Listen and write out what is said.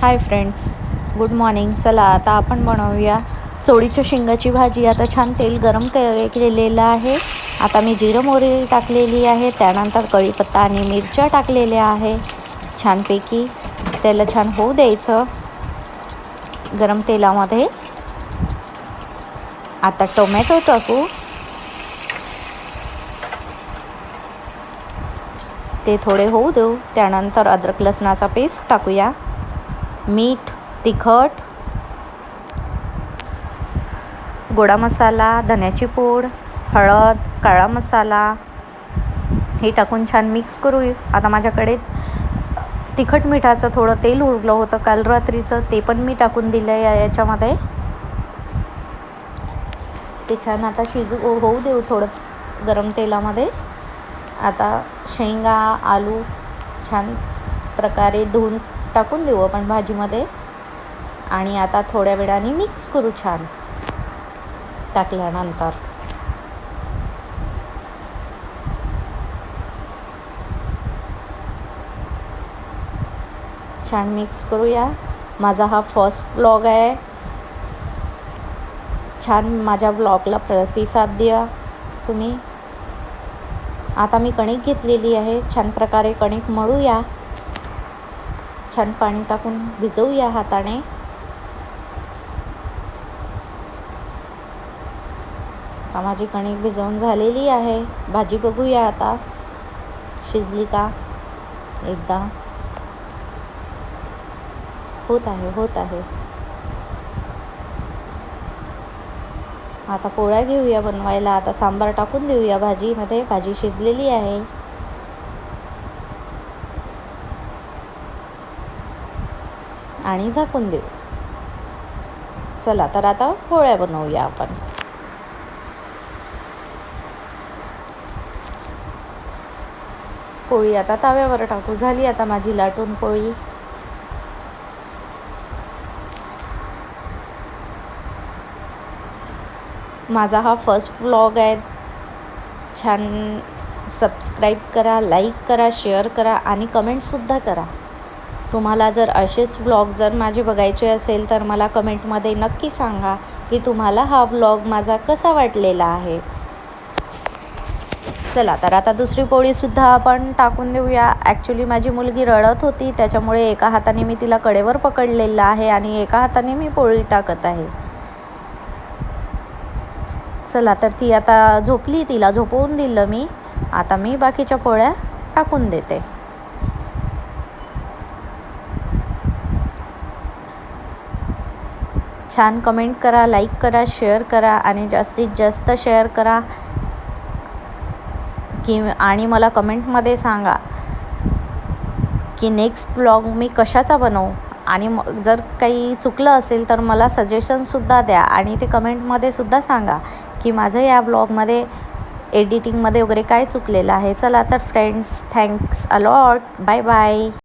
Hi friends, good morning. चला आता आपण बनवूया चवळीच्या शेंगाची भाजी. आता छान तेल गरम केलेलं आहे. आता मी जिरं मोहरी टाकलेली आहे, त्यानंतर कढीपत्ता आणि मिरच्या टाकलेल्या आहे. छानपैकी त्याला छान होऊ द्यायचं गरम तेलामध्ये. आता टोमॅटो टाकू, ते थोडे होऊ देऊ. त्यानंतर अद्रक लसणाचा पेस्ट टाकूया, मीठ, तिखट, गोडा मसाला, धन्याची पूड, हळद, काळा मसाला हे टाकून छान मिक्स करू. आता माझ्याकडे तिखट मिठाचं थोडं तेल उरलं होतं काल रात्रीचं, ते पण मी टाकून दिलं आहे याच्यामध्ये. ते छान आता होऊ देऊ थोडं गरम तेलामध्ये. आता शेंगा, आलू छान प्रकारे धुवून टाकून देऊ आपण भाजीमध्ये. आणि आता थोड्या वेळाने मिक्स करू छान. टाकल्यानंतर छान मिक्स करूया. माझा हा फर्स्ट व्लॉग आहे. छान माझ्या व्लॉगला प्रतिसाद द्या तुम्ही. आता मी कणिक घेतलेली आहे. छान प्रकारे कणिक मळूया. छान पाणी टाकून भिजवूया हाताने. आता माझी कणिक भिजवून झालेली आहे. भाजी बघूया आता शिजली का. एकदा होत आहे. आता पोळ्या घेऊया बनवायला. आता सांबार टाकून देऊया भाजीमध्ये. भाजी शिजलेली आहे. आणि झाकून देऊ. चला तर आता पोळ्या बनवूया आपण. पोळी आता तव्यावर टाकू. झाली आता माझी लाटून पोळी. माझा हा फर्स्ट व्लॉग आहे. छान सबस्क्राईब करा, लाईक करा, शेअर करा आणि कमेंटसुद्धा करा. तुम्हाला जर असेच व्लॉग जर माझे बघायचे असेल तर मला कमेंटमध्ये नक्की सांगा की तुम्हाला हा व्लॉग माझा कसा वाटलेला आहे. चला तर आता दुसरी पोळीसुद्धा आपण टाकून देऊया. ॲक्च्युली माझी मुलगी रडत होती, त्याच्यामुळे एका हाताने मी तिला कडेवर पकडलेलं आहे आणि एका हाताने मी पोळी टाकत आहे. चला तर ती आता झोपली, तिला झोपवून दिलं मी. आता मी बाकीच्या पोळ्या टाकून देते. छान कमेंट करा, लाईक करा, शेअर करा आणि जास्तीत जास्त शेअर करा आणि मला कमेंटमध्ये सांगा की नेक्स्ट ब्लॉग मी कशाचा बनवू. आणि जर काही चुकलं असेल तर मला सजेशनसुद्धा द्या आणि ते कमेंटमध्ये सुद्धा सांगा की माझं या ब्लॉगमध्ये एडिटिंगमध्ये वगैरे काय चुकलेलं आहे. चला तर friends, thanks a lot. Bye bye.